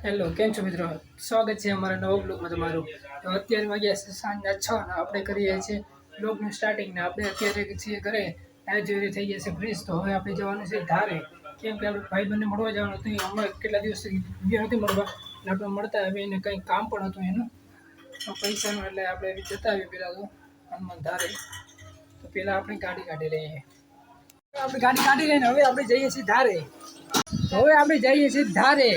Hello, કેમ છો મિત્રો? સ્વાગત છે અમારા નવા બ્લોગમાં તમારું. તો અત્યારે વાગ્યા છે સાંજના 6 ને આપણે કરીએ છીએ બ્લોગનું સ્ટાર્ટિંગ ને આપણે અત્યારે છીએ ઘરે આજે થઈ ગયા છે ફ્રેશ. તો હવે આપણે જવાનું છે ધારે, કેમ કે આપણે ભાઈ બંને મળવા જવાનું હતું. હમણાં કેટલા દિવસથી ગયા નથી મળવા, એટલે આપણે મળતા હવે એને કંઈ કામ પણ હતું એનું પૈસાનું, એટલે આપણે જતા આવીએ પહેલાં તો હનુમાન ધારે. તો પહેલાં આપણે ગાડી કાઢી લઈએ. આપણે ગાડી કાઢી લઈને હવે આપણે જઈએ છીએ ધારે. હવે આપણે જઈએ છીએ ધારે.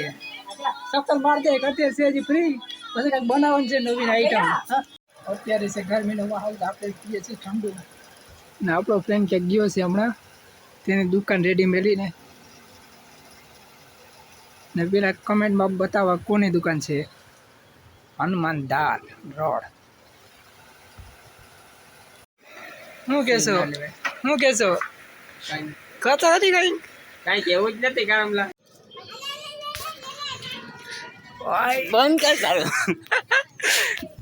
સફર માર દે કરતે છે હજી ફ્રી, પછી કંઈક બનાવવાનું છે નવીન આઈટમ. અત્યારે છે ગરમીનો માહોલ, આપણે પીએ છીએ ઠંડુ. ને આપણો ફ્રેન્ડ ક્યાંક ગયો છે હમણાં, તેની દુકાન રેડી મેળીને. ને પેલા કમેન્ટમાં બતાવવા કોની દુકાન છે. હનુમાન ધાર રોડ. શું કહેશો? શું કહેશો? કહેતો નથી કઈ કેવું જ નથી કામલા. બંધ કર સારું.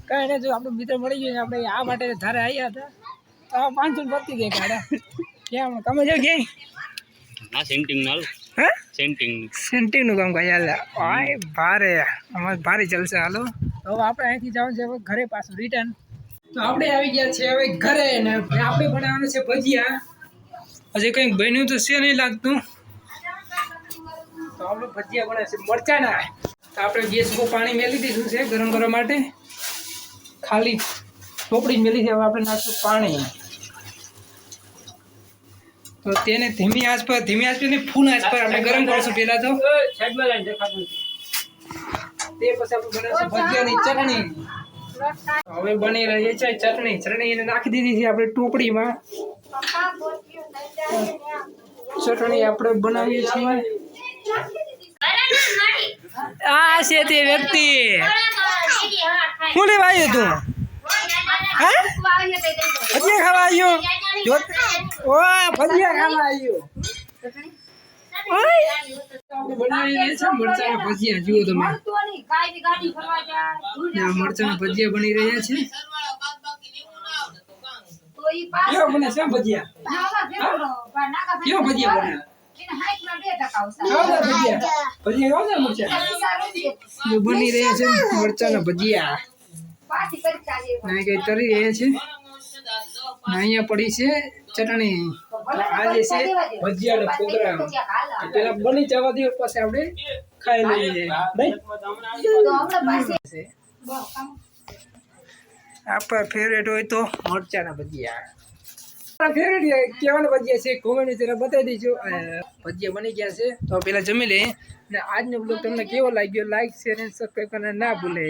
કઈ નહીં, જો આપણું મિત્ર મળી ગયું. આપણે આ માટે ધારે આવ્યા હતા. તો 500 પડતી ગઈ ગાડા. કેમ તમે જો ક્યાંય? હા, સેન્ટિંગ નાલ. હે સેન્ટિંગનું કામ કાંઈ હાલ ભાઈ ભારે અમારે ભારે ચાલશે. હાલો, હવે આપણે અહીંથી જવાનું છે હવે ઘરે પાછું રિટર્ન. તો આપણે આવી ગયા છે હવે ઘરે ને આપણે બનાવવાનું છે ભજીયા. હજી કંઈક બન્યું તો છે નહીં લાગતું. તો આપણે ભજીયા બનાવે છે મરચાના. તો આપણે ગેસ ઉપર પાણી મેલી દીધું છે ગરમ કરવા માટે. ખાલી ટોપડી મેલી છે, હવે આપણે નાખશું પાણી. તો તેને ધીમી આંચ પર ને ફૂલ આંચ પર આપણે ગરમ કરશું પહેલા તો. તે પછી આપણે બનાવશું ભજીયાની ચટણી. હવે બની રહી છે ચટણી એને નાખી દીધી છે આપણે ટોપડીમાં. ચટણી આપણે બનાવીએ છીએ. આ છે તે વ્યક્તિ. શું લેવા આવ્યો તું? હા, ભજીયા ખાવા આવ્યો? ભજીયા ખાવા આવ્યો. આપણે બનાવી રહ્યા છે મરચાના ભજીયા. જુઓ તમે, મરચાના ભજીયા બની રહ્યા છે. કેવા બને છે ભજીયા? કેવા ભજીયા બને? બની રહ્યા છે મરચાના ભજીયા. કઈ તરી રહ્યા છે. અહીંયા પડી છે ચટણી. આજે છે ભજીયાનો પ્રોગ્રામ. પેલા બની જવા દો, પછી આપણે ખાઈ લઈએ. આપણા ફેવરેટ હોય તો મરચાના ભજીયા. ફેવરેટ કેવાના ભજીયા છે કોમેન્ટ જરા બતાવી દેજો. ભજીયા બની ગયા છે તો પેલા જમી લઈએ. અને આજનો બ્લોગ તમને કેવો લાગ્યો? લાઈક, શેર અને સબસ્ક્રાઈબ કરવાનું ના ભૂલે.